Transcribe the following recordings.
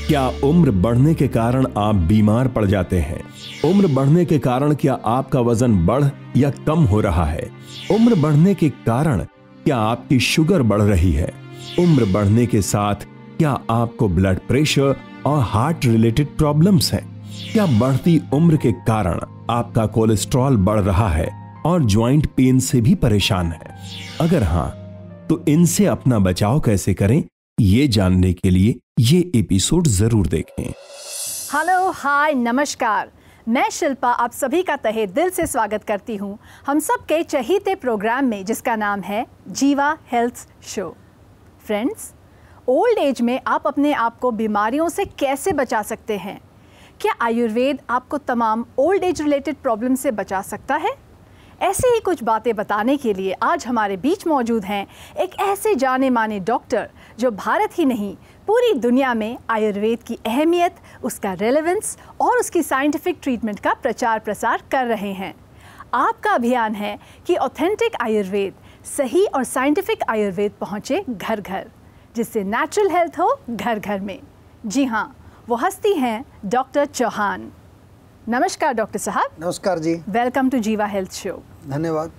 क्या उम्र बढ़ने के कारण आप बीमार पड़ जाते हैं? उम्र बढ़ने के कारण क्या आपका वजन बढ़ या कम हो रहा है? उम्र बढ़ने के कारण क्या आपकी शुगर बढ़ रही है? उम्र बढ़ने के साथ क्या आपको ब्लड प्रेशर और हार्ट रिलेटेड प्रॉब्लम्स हैं? क्या बढ़ती उम्र के कारण आपका कोलेस्ट्रॉल बढ़ रहा है और जॉइंट पेन से भी परेशान है? अगर हाँ, तो इनसे अपना बचाव कैसे करें, ये जानने के लिए ये एपिसोड जरूर देखें। हेलो, हाय, नमस्कार। मैं शिल्पा आप सभी का तहे दिल से स्वागत करती हूँ हम सब के चहीते प्रोग्राम में, जिसका नाम है जीवा health show. Friends, old age में आप अपने आप को बीमारियों से कैसे बचा सकते हैं? क्या आयुर्वेद आपको तमाम ओल्ड एज रिलेटेड प्रॉब्लम से बचा सकता है? ऐसे ही कुछ बातें बताने के लिए आज हमारे बीच मौजूद हैं एक ऐसे जाने माने डॉक्टर जो भारत ही नहीं पूरी दुनिया में आयुर्वेद की अहमियत, उसका रेलेवेंस और उसकी साइंटिफिक ट्रीटमेंट का प्रचार प्रसार कर रहे हैं। आपका अभियान है कि ऑथेंटिक आयुर्वेद, सही और साइंटिफिक आयुर्वेद पहुँचे घर घर, जिससे नेचुरल हेल्थ हो घर घर में। जी हाँ, वो हस्ती हैं डॉक्टर चौहान। नमस्कार डॉक्टर साहब। नमस्कार जी। वेलकम टू जीवा हेल्थ शो। धन्यवाद।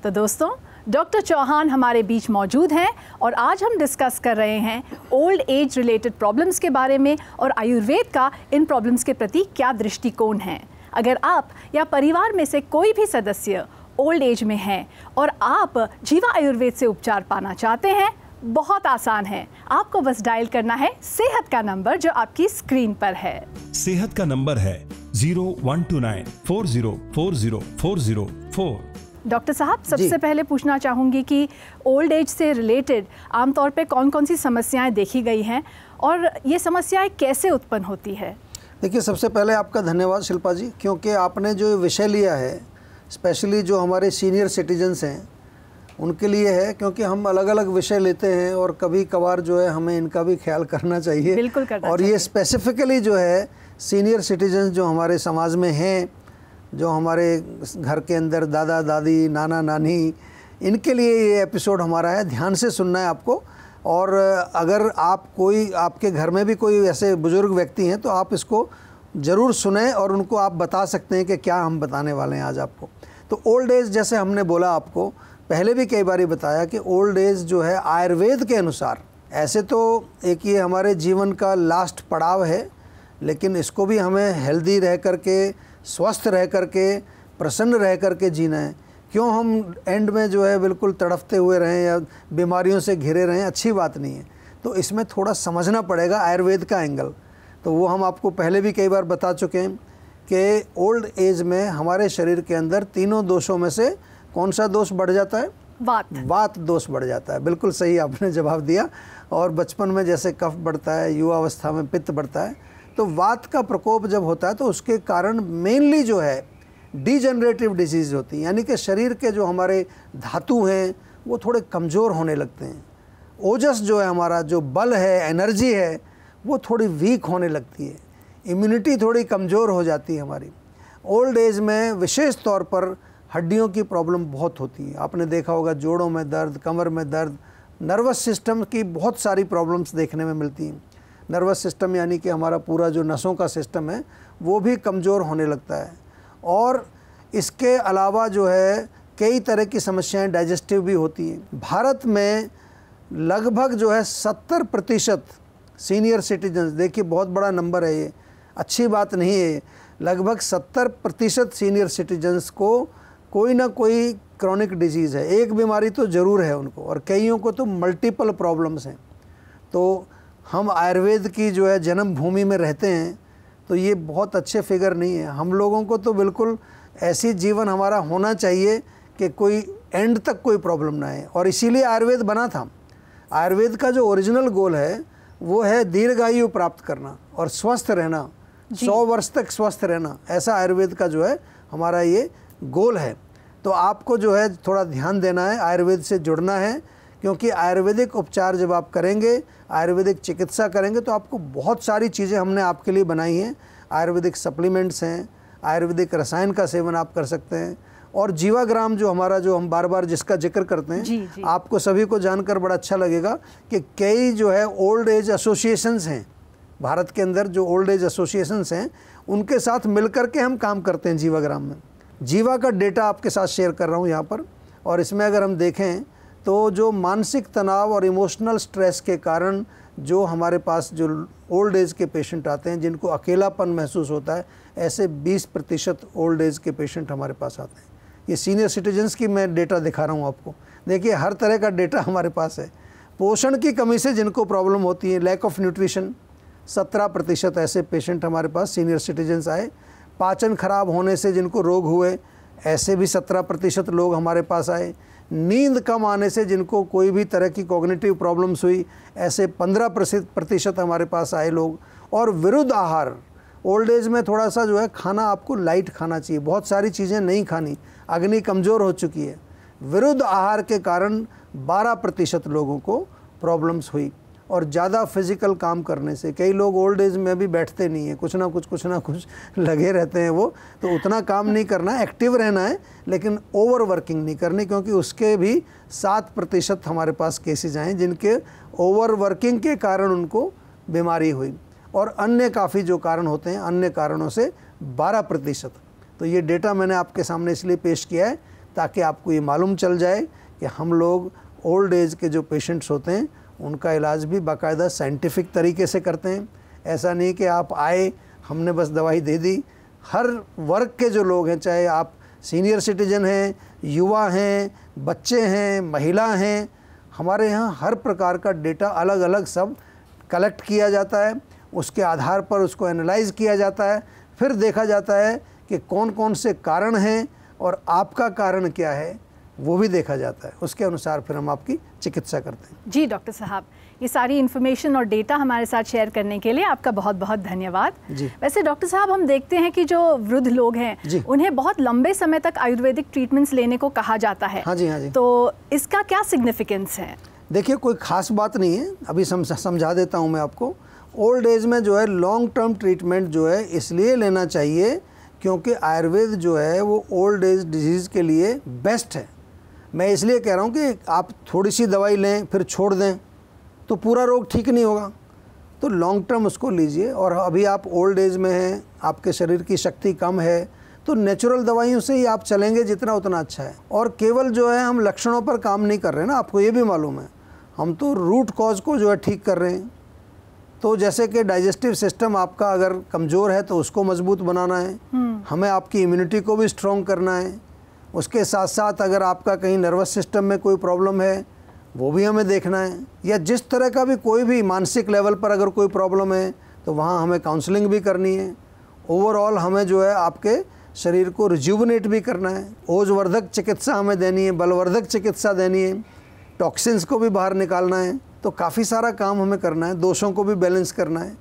तो दोस्तों, डॉक्टर चौहान हमारे बीच मौजूद हैं और आज हम डिस्कस कर रहे हैं ओल्ड एज रिलेटेड प्रॉब्लम्स के बारे में और आयुर्वेद का इन प्रॉब्लम्स के प्रति क्या दृष्टिकोण है। अगर आप या परिवार में से कोई भी सदस्य ओल्ड एज में हैं और आप जीवा आयुर्वेद से उपचार पाना चाहते हैं, बहुत आसान है। आपको बस डायल करना है सेहत का नंबर जो आपकी स्क्रीन पर है। सेहत का नंबर है 012940404004। डॉक्टर साहब, सबसे पहले पूछना चाहूँगी कि ओल्ड एज से रिलेटेड आमतौर पे कौन कौन सी समस्याएं देखी गई हैं और ये समस्याएं कैसे उत्पन्न होती है? देखिए, सबसे पहले आपका धन्यवाद शिल्पा जी, क्योंकि आपने जो विषय लिया है स्पेशली जो हमारे सीनियर सिटीजन्स हैं उनके लिए है, क्योंकि हम अलग अलग विषय लेते हैं और कभी कभार जो है हमें इनका भी ख्याल करना चाहिए। बिल्कुल करना और चाहिए। ये स्पेसिफिकली जो है सीनियर सिटीजन्स जो हमारे समाज में हैं, जो हमारे घर के अंदर दादा दादी, नाना नानी, इनके लिए ये एपिसोड हमारा है। ध्यान से सुनना है आपको। और अगर आपके घर में भी कोई ऐसे बुज़ुर्ग व्यक्ति हैं तो आप इसको ज़रूर सुनें और उनको आप बता सकते हैं कि क्या हम बताने वाले हैं आज आपको। तो ओल्ड एज, जैसे हमने बोला आपको पहले भी कई बार बताया कि ओल्ड एज जो है आयुर्वेद के अनुसार, ऐसे तो एक ये हमारे जीवन का लास्ट पड़ाव है, लेकिन इसको भी हमें हेल्दी रह करके, स्वस्थ रह करके, प्रसन्न रह करके जीना है। क्यों हम एंड में जो है बिल्कुल तड़फते हुए रहें या बीमारियों से घिरे रहें, अच्छी बात नहीं है। तो इसमें थोड़ा समझना पड़ेगा आयुर्वेद का एंगल। तो वो हम आपको पहले भी कई बार बता चुके हैं कि ओल्ड एज में हमारे शरीर के अंदर तीनों दोषों में से कौन सा दोष बढ़ जाता है? वात दोष बढ़ जाता है। बिल्कुल सही आपने जवाब दिया। और बचपन में जैसे कफ बढ़ता है, युवावस्था में पित्त बढ़ता है, तो वात का प्रकोप जब होता है तो उसके कारण मेनली जो है डिजेनरेटिव डिजीज़ होती है, यानी कि शरीर के जो हमारे धातु हैं वो थोड़े कमज़ोर होने लगते हैं। ओजस जो है हमारा, जो बल है, एनर्जी है, वो थोड़ी वीक होने लगती है। इम्यूनिटी थोड़ी कमज़ोर हो जाती है हमारी। ओल्ड एज में विशेष तौर पर हड्डियों की प्रॉब्लम बहुत होती है। आपने देखा होगा जोड़ों में दर्द, कमर में दर्द, नर्वस सिस्टम की बहुत सारी प्रॉब्लम्स देखने में मिलती हैं। नर्वस सिस्टम यानी कि हमारा पूरा जो नसों का सिस्टम है वो भी कमज़ोर होने लगता है। और इसके अलावा जो है कई तरह की समस्याएं डाइजेस्टिव भी होती हैं। भारत में लगभग जो है 70% सीनियर सिटीजन्स, देखिए बहुत बड़ा नंबर है ये, अच्छी बात नहीं है। लगभग 70% सीनियर सिटीजन्स को कोई ना कोई क्रॉनिक डिजीज़ है, एक बीमारी तो ज़रूर है उनको, और कईयों को तो मल्टीपल प्रॉब्लम्स हैं। तो हम आयुर्वेद की जो है जन्मभूमि में रहते हैं, तो ये बहुत अच्छे फिगर नहीं है। हम लोगों को तो बिल्कुल ऐसी जीवन हमारा होना चाहिए कि कोई एंड तक कोई प्रॉब्लम ना आए, और इसीलिए आयुर्वेद बना था। आयुर्वेद का जो ओरिजिनल गोल है वो है दीर्घायु प्राप्त करना और स्वस्थ रहना, 100 वर्ष तक स्वस्थ रहना। ऐसा आयुर्वेद का जो है हमारा ये गोल है। तो आपको जो है थोड़ा ध्यान देना है, आयुर्वेद से जुड़ना है, क्योंकि आयुर्वेदिक उपचार जब आप करेंगे, आयुर्वेदिक चिकित्सा करेंगे, तो आपको बहुत सारी चीज़ें हमने आपके लिए बनाई हैं। आयुर्वेदिक सप्लीमेंट्स हैं, आयुर्वेदिक रसायन का सेवन आप कर सकते हैं, और जीवाग्राम जो हमारा, जो हम बार बार जिसका जिक्र करते हैं, जी। आपको सभी को जानकर बड़ा अच्छा लगेगा कि कई जो है ओल्ड एज एसोसिएशंस हैं भारत के अंदर जो ओल्ड एज एसोसिएशंस हैं उनके साथ मिलकर के हम काम करते हैं जीवाग्राम में। जीवा का डेटा आपके साथ शेयर कर रहा हूँ यहाँ पर, और इसमें अगर हम देखें तो जो मानसिक तनाव और इमोशनल स्ट्रेस के कारण जो हमारे पास जो ओल्ड एज के पेशेंट आते हैं, जिनको अकेलापन महसूस होता है, ऐसे 20% ओल्ड एज के पेशेंट हमारे पास आते हैं। ये सीनियर सिटीजन्स की मैं डेटा दिखा रहा हूँ आपको। देखिए हर तरह का डेटा हमारे पास है। पोषण की कमी से जिनको प्रॉब्लम होती है, लैक ऑफ न्यूट्रिशन, 17% ऐसे पेशेंट हमारे पास सीनियर सिटीजन्स आए। पाचन खराब होने से जिनको रोग हुए, ऐसे भी 17% लोग हमारे पास आए। नींद कम आने से जिनको कोई भी तरह की कॉग्निटिव प्रॉब्लम्स हुई, ऐसे 15% हमारे पास आए लोग। और विरुद्ध आहार, ओल्ड एज में थोड़ा सा जो है खाना आपको लाइट खाना चाहिए, बहुत सारी चीज़ें नहीं खानी, अग्नि कमज़ोर हो चुकी है। विरुद्ध आहार के कारण 12% लोगों को प्रॉब्लम्स हुई। और ज़्यादा फिज़िकल काम करने से, कई लोग ओल्ड एज में भी बैठते नहीं हैं, कुछ ना कुछ लगे रहते हैं वो, तो उतना काम नहीं करना है, एक्टिव रहना है, लेकिन ओवर वर्किंग नहीं करनी, क्योंकि उसके भी 7% हमारे पास केसेज आए जिनके ओवर वर्किंग के कारण उनको बीमारी हुई। और अन्य काफ़ी जो कारण होते हैं, अन्य कारणों से 12%। तो ये डेटा मैंने आपके सामने इसलिए पेश किया है ताकि आपको ये मालूम चल जाए कि हम लोग ओल्ड एज के जो पेशेंट्स होते हैं उनका इलाज भी बाकायदा साइंटिफिक तरीके से करते हैं। ऐसा नहीं कि आप आए, हमने बस दवाई दे दी। हर वर्ग के जो लोग हैं, चाहे आप सीनियर सिटीजन हैं, युवा हैं, बच्चे हैं, महिला हैं, हमारे यहाँ हर प्रकार का डेटा अलग अलग सब कलेक्ट किया जाता है। उसके आधार पर उसको एनालाइज किया जाता है, फिर देखा जाता है कि कौन कौन से कारण हैं और आपका कारण क्या है वो भी देखा जाता है। उसके अनुसार फिर हम आपकी चिकित्सा करते हैं। जी डॉक्टर साहब, ये सारी इन्फॉर्मेशन और डेटा हमारे साथ शेयर करने के लिए आपका बहुत बहुत धन्यवाद। जी। वैसे डॉक्टर साहब, हम देखते हैं कि जो वृद्ध लोग हैं उन्हें बहुत लंबे समय तक आयुर्वेदिक ट्रीटमेंट्स लेने को कहा जाता है। हाँ जी, हाँ जी। तो इसका क्या सिग्निफिकेंस है? देखिए, कोई ख़ास बात नहीं है, अभी समझा देता हूँ मैं आपको। ओल्ड एज में जो है लॉन्ग टर्म ट्रीटमेंट जो है इसलिए लेना चाहिए क्योंकि आयुर्वेद जो है वो ओल्ड एज डिजीज़ के लिए बेस्ट है। मैं इसलिए कह रहा हूँ कि आप थोड़ी सी दवाई लें फिर छोड़ दें तो पूरा रोग ठीक नहीं होगा, तो लॉन्ग टर्म उसको लीजिए। और अभी आप ओल्ड एज में हैं, आपके शरीर की शक्ति कम है, तो नेचुरल दवाइयों से ही आप चलेंगे जितना उतना अच्छा है। और केवल जो है हम लक्षणों पर काम नहीं कर रहे हैं ना, आपको ये भी मालूम है, हम तो रूट कॉज को जो है ठीक कर रहे हैं। तो जैसे कि डाइजेस्टिव सिस्टम आपका अगर कमज़ोर है तो उसको मजबूत बनाना है, हमें आपकी इम्यूनिटी को भी स्ट्रॉन्ग करना है। उसके साथ साथ अगर आपका कहीं नर्वस सिस्टम में कोई प्रॉब्लम है वो भी हमें देखना है, या जिस तरह का भी कोई भी मानसिक लेवल पर अगर कोई प्रॉब्लम है तो वहाँ हमें काउंसलिंग भी करनी है। ओवरऑल हमें जो है आपके शरीर को रिज्यूवनेट भी करना है, ओजवर्धक चिकित्सा हमें देनी है, बलवर्धक चिकित्सा देनी है, टॉक्सिन्स को भी बाहर निकालना है। तो काफ़ी सारा काम हमें करना है, दोषों को भी बैलेंस करना है।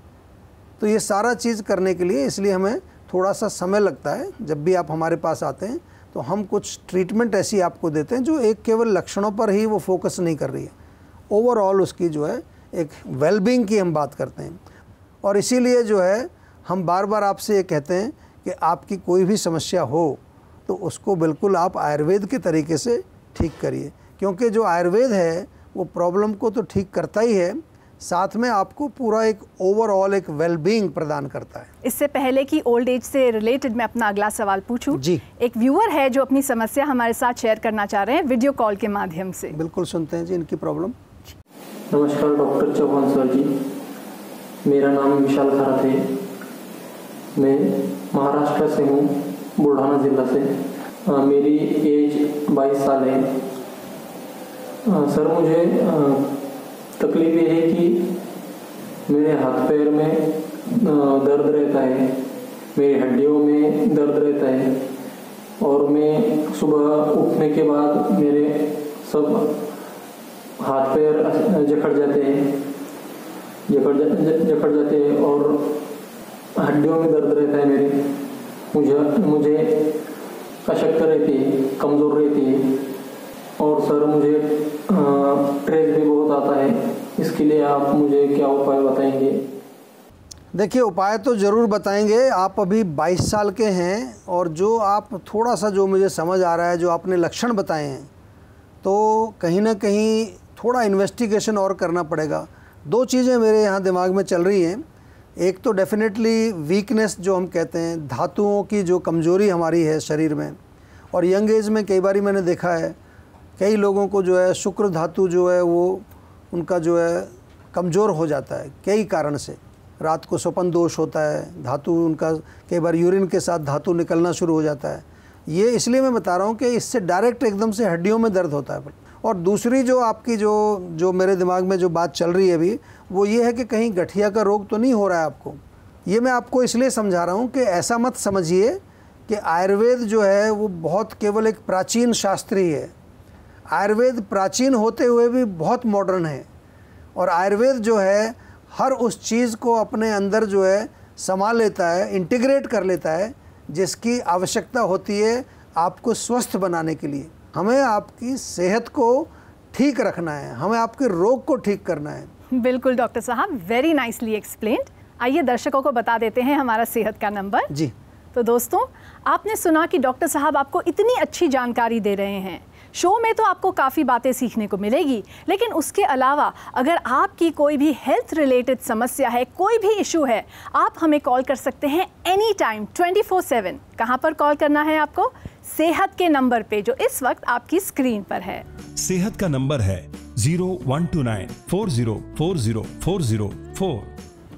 तो ये सारा चीज़ करने के लिए इसलिए हमें थोड़ा सा समय लगता है। जब भी आप हमारे पास आते हैं तो हम कुछ ट्रीटमेंट ऐसी आपको देते हैं जो एक केवल लक्षणों पर ही वो फोकस नहीं कर रही है, ओवरऑल उसकी जो है एक वेलबींग की हम बात करते हैं। और इसीलिए जो है हम बार बार आपसे ये कहते हैं कि आपकी कोई भी समस्या हो तो उसको बिल्कुल आप आयुर्वेद के तरीके से ठीक करिए, क्योंकि जो आयुर्वेद है वो प्रॉब्लम को तो ठीक करता ही है, साथ में आपको पूरा एक ओवरऑल एक वेलबींग प्रदान करता है। इससे पहले कि ओल्ड एज से रिलेटेड मैं अपना अगला सवाल पूछूं, जी, एक व्यूअर है जो अपनी समस्या हमारे साथ शेयर करना चाह रहे हैं वीडियो कॉल के माध्यम से। बिल्कुल सुनते हैं जी इनकी प्रॉब्लम। नमस्कार डॉक्टर चौहान सर जी, मेरा नाम विशाल खरात है, मैं महाराष्ट्र से हूँ, बुल्ढाना जिला से। मेरी एज 22 साल है। सर मुझे तकलीफ ये है कि मेरे हाथ पैर में दर्द रहता है, मेरी हड्डियों में दर्द रहता है, और मैं सुबह उठने के बाद मेरे सब हाथ पैर जकड़ जाते हैं और हड्डियों में दर्द रहता है मेरे। मुझे अशक्त रहती है, कमज़ोर रहती है, और सर मुझे ट्रेस भी बहुत आता है। इसके लिए आप मुझे क्या उपाय बताएंगे? देखिए, उपाय तो ज़रूर बताएंगे। आप अभी 22 साल के हैं और जो आप थोड़ा सा जो मुझे समझ आ रहा है जो आपने लक्षण बताए हैं, तो कहीं ना कहीं थोड़ा इन्वेस्टिगेशन और करना पड़ेगा। दो चीज़ें मेरे यहाँ दिमाग में चल रही हैं। एक तो डेफिनेटली वीकनेस जो हम कहते हैं, धातुओं की जो कमज़ोरी हमारी है शरीर में, और यंग एज में कई बार मैंने देखा है कई लोगों को जो है शुक्र धातु जो है वो उनका जो है कमज़ोर हो जाता है कई कारण से। रात को स्वप्न दोष होता है, धातु उनका कई बार यूरिन के साथ धातु निकलना शुरू हो जाता है। ये इसलिए मैं बता रहा हूँ कि इससे डायरेक्ट एकदम से हड्डियों में दर्द होता है। और दूसरी जो आपकी जो मेरे दिमाग में जो बात चल रही है अभी, वो ये है कि कहीं गठिया का रोग तो नहीं हो रहा है आपको। ये मैं आपको इसलिए समझा रहा हूँ कि ऐसा मत समझिए कि आयुर्वेद जो है वो बहुत केवल एक प्राचीन शास्त्र ही है। आयुर्वेद प्राचीन होते हुए भी बहुत मॉडर्न है, और आयुर्वेद जो है हर उस चीज़ को अपने अंदर जो है समा लेता है, इंटीग्रेट कर लेता है जिसकी आवश्यकता होती है आपको स्वस्थ बनाने के लिए। हमें आपकी सेहत को ठीक रखना है, हमें आपके रोग को ठीक करना है। बिल्कुल डॉक्टर साहब, वेरी नाइसली एक्सप्लेन्ड। आइए दर्शकों को बता देते हैं हमारा सेहत का नंबर जी। तो दोस्तों, आपने सुना कि डॉक्टर साहब आपको इतनी अच्छी जानकारी दे रहे हैं। शो में तो आपको काफ़ी बातें सीखने को मिलेगी, लेकिन उसके अलावा अगर आपकी कोई भी हेल्थ रिलेटेड समस्या है, कोई भी इशू है, आप हमें कॉल कर सकते हैं एनी टाइम 24/7। कहाँ पर कॉल करना है आपको? सेहत के नंबर पे जो इस वक्त आपकी स्क्रीन पर है। सेहत का नंबर है 0129 40400404।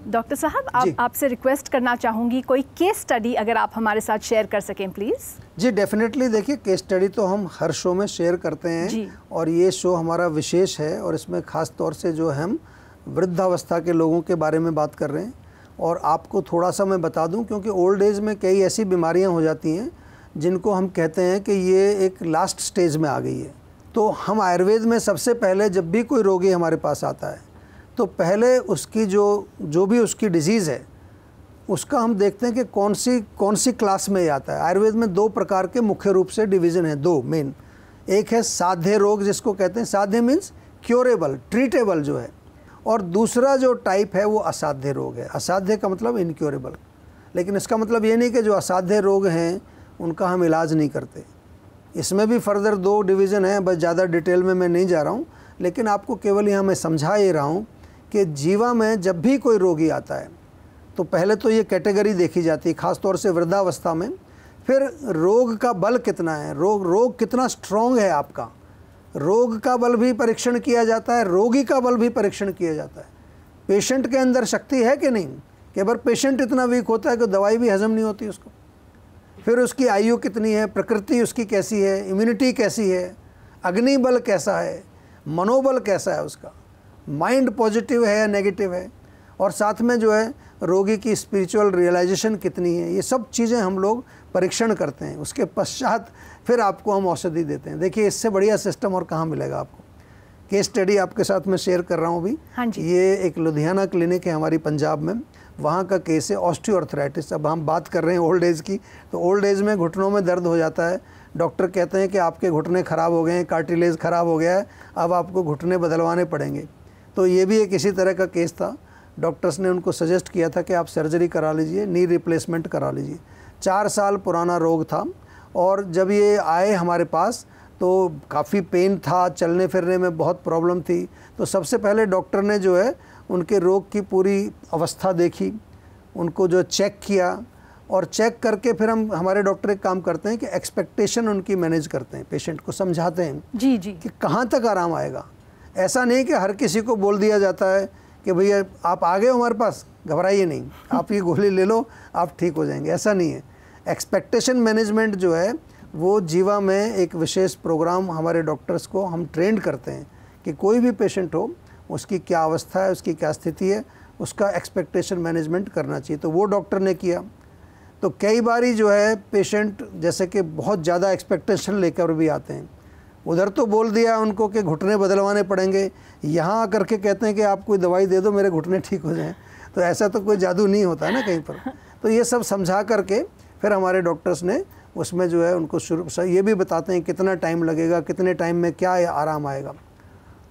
डॉक्टर साहब, आपसे रिक्वेस्ट करना चाहूँगी कोई केस स्टडी अगर आप हमारे साथ शेयर कर सकें प्लीज़। जी डेफिनेटली। देखिए, केस स्टडी तो हम हर शो में शेयर करते हैं जी। और ये शो हमारा विशेष है, और इसमें ख़ास तौर से जो हम वृद्धावस्था के लोगों के बारे में बात कर रहे हैं। और आपको थोड़ा सा मैं बता दूं, क्योंकि ओल्ड एज में कई ऐसी बीमारियां हो जाती हैं जिनको हम कहते हैं कि ये एक लास्ट स्टेज में आ गई है। तो हम आयुर्वेद में सबसे पहले जब भी कोई रोगी हमारे पास आता है तो पहले उसकी जो भी उसकी डिजीज़ है उसका हम देखते हैं कि कौन सी क्लास में ये आता है। आयुर्वेद में 2 प्रकार के मुख्य रूप से डिवीज़न है, 2 मेन। एक है साध्य रोग जिसको कहते हैं, साध्य मीन्स क्योरेबल, ट्रीटेबल जो है, और दूसरा जो टाइप है वो असाध्य रोग है। असाध्य का मतलब इनक्योरेबल। लेकिन इसका मतलब ये नहीं कि जो असाध्य रोग हैं उनका हम इलाज नहीं करते। इसमें भी फर्दर 2 डिवीज़न हैं, बस ज़्यादा डिटेल में मैं नहीं जा रहा हूँ, लेकिन आपको केवल यहाँ मैं समझा ही रहा हूँ कि जीवा में जब भी कोई रोगी आता है तो पहले तो ये कैटेगरी देखी जाती है, ख़ास तौर से वृद्धावस्था में। फिर रोग का बल कितना है, रोग कितना स्ट्रॉन्ग है आपका, रोग का बल भी परीक्षण किया जाता है, रोगी का बल भी परीक्षण किया जाता है। पेशेंट के अंदर शक्ति है कि नहीं, कि अगर पेशेंट इतना वीक होता है कि दवाई भी हजम नहीं होती उसको। फिर उसकी आयु कितनी है, प्रकृति उसकी कैसी है, इम्यूनिटी कैसी है, अग्नि बल कैसा है, मनोबल कैसा है उसका, माइंड पॉजिटिव है या नेगेटिव है, और साथ में जो है रोगी की स्पिरिचुअल रियलाइजेशन कितनी है। ये सब चीज़ें हम लोग परीक्षण करते हैं। उसके पश्चात फिर आपको हम औषधि देते हैं। देखिए, इससे बढ़िया सिस्टम और कहाँ मिलेगा आपको। केस स्टडी आपके साथ मैं शेयर कर रहा हूँ अभी। हाँ जी। ये एक लुधियाना क्लिनिक है हमारी पंजाब में, वहाँ का केस है ऑस्टियोआर्थराइटिस। अब हम बात कर रहे हैं ओल्ड एज की, तो ओल्ड एज में घुटनों में दर्द हो जाता है। डॉक्टर कहते हैं कि आपके घुटने ख़राब हो गए हैं, कार्टिलेज ख़राब हो गया है, अब आपको घुटने बदलवाने पड़ेंगे। तो ये भी एक इसी तरह का केस था। डॉक्टर्स ने उनको सजेस्ट किया था कि आप सर्जरी करा लीजिए, नी रिप्लेसमेंट करा लीजिए। 4 साल पुराना रोग था, और जब ये आए हमारे पास तो काफ़ी पेन था, चलने फिरने में बहुत प्रॉब्लम थी। तो सबसे पहले डॉक्टर ने जो है उनके रोग की पूरी अवस्था देखी, उनको जो चेक किया, और चेक करके फिर हमारे डॉक्टर एक काम करते हैं कि एक्सपेक्टेशन उनकी मैनेज करते हैं, पेशेंट को समझाते हैं जी जी कि कहाँ तक आराम आएगा। ऐसा नहीं कि हर किसी को बोल दिया जाता है कि भैया आप आ गए हो हमारे पास, घबराइए नहीं, आप ये गोली ले लो, आप ठीक हो जाएंगे। ऐसा नहीं है। एक्सपेक्टेशन मैनेजमेंट जो है वो जीवा में एक विशेष प्रोग्राम हमारे डॉक्टर्स को हम ट्रेंड करते हैं कि कोई भी पेशेंट हो, उसकी क्या अवस्था है, उसकी क्या स्थिति है, उसका एक्सपेक्टेशन मैनेजमेंट करना चाहिए। तो वो डॉक्टर ने किया। तो कई बारी जो है पेशेंट जैसे कि बहुत ज़्यादा एक्सपेक्टेशन लेकर भी आते हैं। उधर तो बोल दिया उनको कि घुटने बदलवाने पड़ेंगे, यहाँ आकर के कहते हैं कि आप कोई दवाई दे दो मेरे घुटने ठीक हो जाएं। तो ऐसा तो कोई जादू नहीं होता है ना कहीं पर। तो ये सब समझा करके फिर हमारे डॉक्टर्स ने उसमें जो है उनको शुरू ये भी बताते हैं कितना टाइम लगेगा, कितने टाइम में क्या आराम आएगा।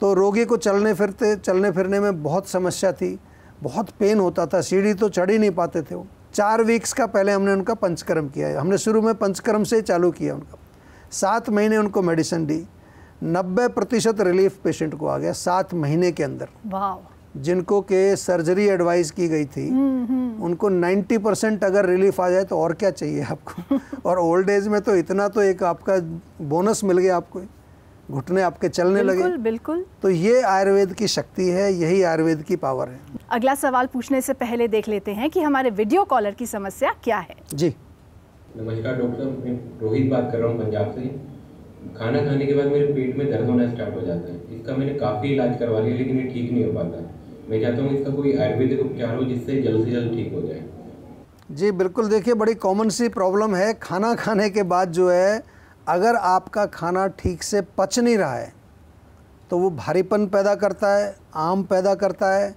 तो रोगी को चलने फिरने में बहुत समस्या थी, बहुत पेन होता था, सीढ़ी तो चढ़ ही नहीं पाते थे वो। 4 वीक्स का पहले हमने उनका पंचकर्म किया है। हमने शुरू में पंचकर्म से चालू किया उनका। 7 महीने उनको मेडिसिन दी, 90% रिलीफ पेशेंट को आ गया 7 महीने के अंदर। वाह, जिनको के सर्जरी एडवाइस की गई थी उनको 90% अगर रिलीफ आ जाए तो और क्या चाहिए आपको। और ओल्ड एज में तो इतना तो एक आपका बोनस मिल गया, आपको घुटने आपके चलने लगे। बिल्कुल बिल्कुल। तो ये आयुर्वेद की शक्ति है, यही आयुर्वेद की पावर है। अगला सवाल पूछने से पहले देख लेते हैं कि हमारे वीडियो कॉलर की समस्या क्या है। जी नमस्कार डॉक्टर, मैं रोहित बात कर रहा हूँ पंजाब से। खाना खाने के बाद मेरे पेट में दर्द होना स्टार्ट हो जाता है। इसका मैंने काफ़ी इलाज करवा लिया लेकिन ये ठीक नहीं हो पाता। मैं चाहता हूँ इसका कोई आयुर्वेदिक उपचार हो जिससे जल्द से जल्द ठीक हो जाए। जी बिल्कुल, देखिए बड़ी कॉमन सी प्रॉब्लम है। खाना खाने के बाद जो है, अगर आपका खाना ठीक से पच नहीं रहा है तो वो भारीपन पैदा करता है, आम पैदा करता है।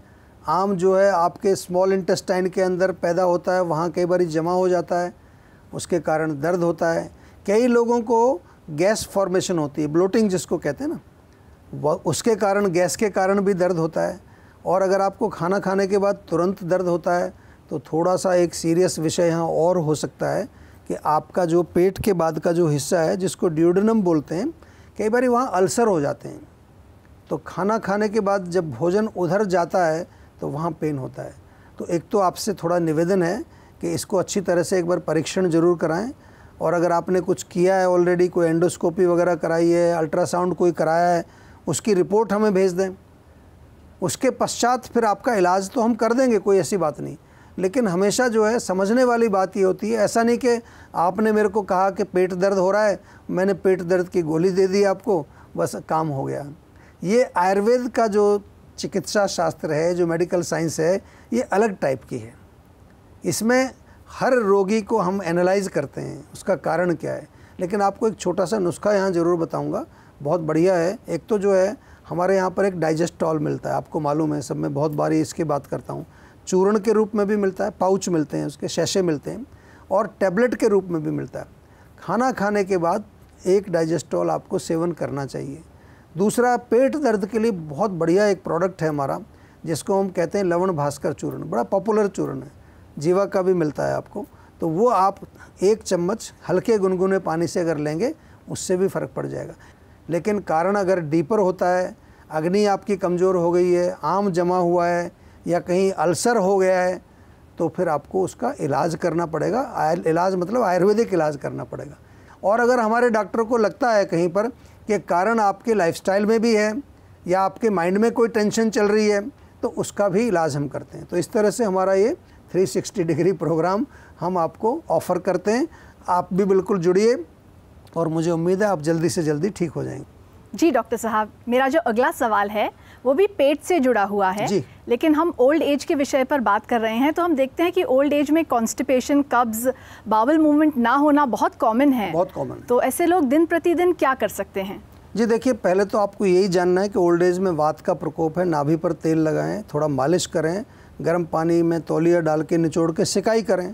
आम जो है आपके स्मॉल इंटेस्टाइन के अंदर पैदा होता है, वहाँ कई बार जमा हो जाता है, उसके कारण दर्द होता है। कई लोगों को गैस फॉर्मेशन होती है, ब्लोटिंग जिसको कहते हैं ना, उसके कारण, गैस के कारण भी दर्द होता है। और अगर आपको खाना खाने के बाद तुरंत दर्द होता है तो थोड़ा सा एक सीरियस विषय यहाँ और हो सकता है कि आपका जो पेट के बाद का जो हिस्सा है जिसको ड्यूडेनम बोलते हैं, कई बार वहाँ अल्सर हो जाते हैं। तो खाना खाने के बाद जब भोजन उधर जाता है तो वहाँ पेन होता है। तो एक तो आपसे थोड़ा निवेदन है कि इसको अच्छी तरह से एक बार परीक्षण ज़रूर कराएं। और अगर आपने कुछ किया है ऑलरेडी, कोई एंडोस्कोपी वगैरह कराई है, अल्ट्रासाउंड कोई कराया है, उसकी रिपोर्ट हमें भेज दें। उसके पश्चात फिर आपका इलाज तो हम कर देंगे, कोई ऐसी बात नहीं। लेकिन हमेशा जो है समझने वाली बात ये होती है, ऐसा नहीं कि आपने मेरे को कहा कि पेट दर्द हो रहा है, मैंने पेट दर्द की गोली दे दी आपको, बस काम हो गया। ये आयुर्वेद का जो चिकित्सा शास्त्र है, जो मेडिकल साइंस है, ये अलग टाइप की है। इसमें हर रोगी को हम एनालाइज करते हैं, उसका कारण क्या है। लेकिन आपको एक छोटा सा नुस्खा यहाँ ज़रूर बताऊँगा, बहुत बढ़िया है। एक तो जो है हमारे यहाँ पर एक डाइजेस्टॉल मिलता है, आपको मालूम है, सब में बहुत बारी इसकी बात करता हूँ। चूर्ण के रूप में भी मिलता है, पाउच मिलते हैं, उसके शैशे मिलते हैं, और टैबलेट के रूप में भी मिलता है। खाना खाने के बाद एक डाइजेस्टॉल आपको सेवन करना चाहिए। दूसरा, पेट दर्द के लिए बहुत बढ़िया एक प्रोडक्ट है हमारा, जिसको हम कहते हैं लवण भास्कर चूर्ण। बड़ा पॉपुलर चूर्ण है, जीवा का भी मिलता है आपको। तो वो आप 1 चम्मच हल्के गुनगुने पानी से अगर लेंगे, उससे भी फ़र्क पड़ जाएगा। लेकिन कारण अगर डीपर होता है, अग्नि आपकी कमज़ोर हो गई है, आम जमा हुआ है, या कहीं अल्सर हो गया है, तो फिर आपको उसका इलाज करना पड़ेगा। इलाज मतलब आयुर्वेदिक इलाज करना पड़ेगा। और अगर हमारे डॉक्टर को लगता है कहीं पर कि कारण आपके लाइफस्टाइल में भी है या आपके माइंड में कोई टेंशन चल रही है, तो उसका भी इलाज हम करते हैं। तो इस तरह से हमारा ये 360 डिग्री प्रोग्राम हम आपको ऑफ़र करते हैं। आप भी बिल्कुल जुड़िए और मुझे उम्मीद है आप जल्दी से जल्दी ठीक हो जाएंगे। जी डॉक्टर साहब, मेरा जो अगला सवाल है वो भी पेट से जुड़ा हुआ है, लेकिन हम ओल्ड एज के विषय पर बात कर रहे हैं। तो हम देखते हैं कि ओल्ड एज में कॉन्स्टिपेशन, कब्ज, बावल मूवमेंट ना होना बहुत कॉमन है। बहुत कॉमन है। तो ऐसे लोग दिन प्रतिदिन क्या कर सकते हैं? जी देखिए, पहले तो आपको यही जानना है कि ओल्ड एज में वात का प्रकोप है। नाभि पर तेल लगाएं, थोड़ा मालिश करें, गर्म पानी में तौलिया डाल के निचोड़ के सिकाई करें।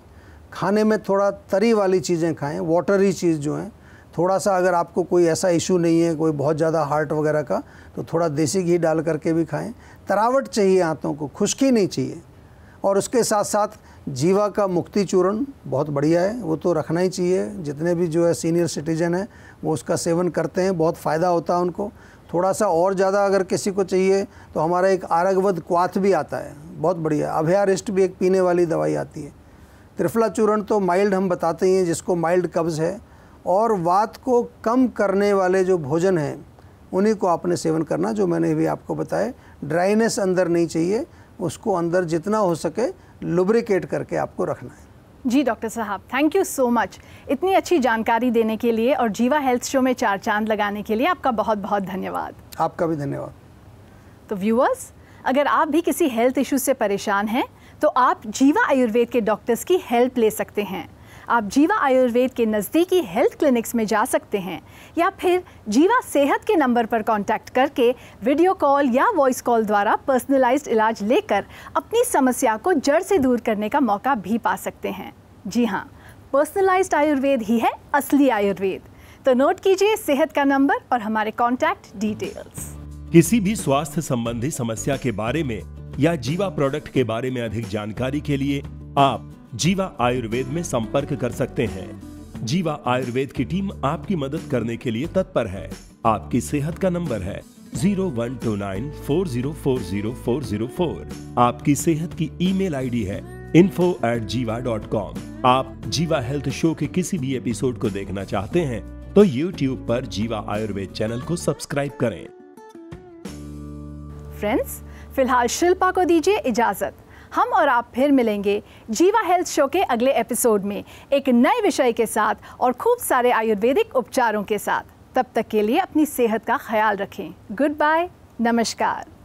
खाने में थोड़ा तरी वाली चीज़ें खाएं, वाटरी चीज़ जो हैं। थोड़ा सा अगर आपको कोई ऐसा इशू नहीं है, कोई बहुत ज़्यादा हार्ट वगैरह का, तो थोड़ा देसी घी डाल करके भी खाएं। तरावट चाहिए आंतों को, खुश्की नहीं चाहिए। और उसके साथ साथ जीवा का मुक्ति चूर्ण बहुत बढ़िया है, वो तो रखना ही चाहिए। जितने भी जो है सीनियर सिटीजन हैं वो उसका सेवन करते हैं, बहुत फ़ायदा होता है उनको। थोड़ा सा और ज़्यादा अगर किसी को चाहिए तो हमारा एक आरगवद क्वाथ भी आता है, बहुत बढ़िया। अभयारिष्ट भी एक पीने वाली दवाई आती है। त्रिफला चूर्ण तो माइल्ड हम बताते हैं, जिसको माइल्ड कब्ज़ है। और वात को कम करने वाले जो भोजन हैं उन्हीं को आपने सेवन करना, जो मैंने भी आपको बताया। ड्राइनेस अंदर नहीं चाहिए, उसको अंदर जितना हो सके लुब्रिकेट करके आपको रखना है। जी डॉक्टर साहब, थैंक यू सो मच इतनी अच्छी जानकारी देने के लिए और जीवा हेल्थ शो में 4 चांद लगाने के लिए आपका बहुत बहुत धन्यवाद। आपका भी धन्यवाद। तो व्यूअर्स, अगर आप भी किसी हेल्थ इशू से परेशान हैं तो आप जीवा आयुर्वेद के डॉक्टर्स की हेल्प ले सकते हैं। आप जीवा आयुर्वेद के नज़दीकी हेल्थ क्लिनिक्स में जा सकते हैं या फिर जीवा सेहत के नंबर पर कांटेक्ट करके वीडियो कॉल या वॉइस कॉल द्वारा पर्सनलाइज्ड इलाज लेकर अपनी समस्या को जड़ से दूर करने का मौका भी पा सकते हैं। जी हाँ, पर्सनलाइज्ड आयुर्वेद ही है असली आयुर्वेद। तो नोट कीजिए सेहत का नंबर और हमारे कॉन्टैक्ट डिटेल्स। किसी भी स्वास्थ्य संबंधी समस्या के बारे में या जीवा प्रोडक्ट के बारे में अधिक जानकारी के लिए आप जीवा आयुर्वेद में संपर्क कर सकते हैं। जीवा आयुर्वेद की टीम आपकी मदद करने के लिए तत्पर है। आपकी सेहत का नंबर है 012940400404। आपकी सेहत की ईमेल आईडी है info@jiva.com। आप जीवा हेल्थ शो के किसी भी एपिसोड को देखना चाहते हैं तो YouTube पर जीवा आयुर्वेद चैनल को सब्सक्राइब करें। फ्रेंड्स, फिलहाल शिल्पा को दीजिए इजाजत। हम और आप फिर मिलेंगे जीवा हेल्थ शो के अगले एपिसोड में एक नए विषय के साथ और खूब सारे आयुर्वेदिक उपचारों के साथ। तब तक के लिए अपनी सेहत का ख्याल रखें। गुड बाय, नमस्कार।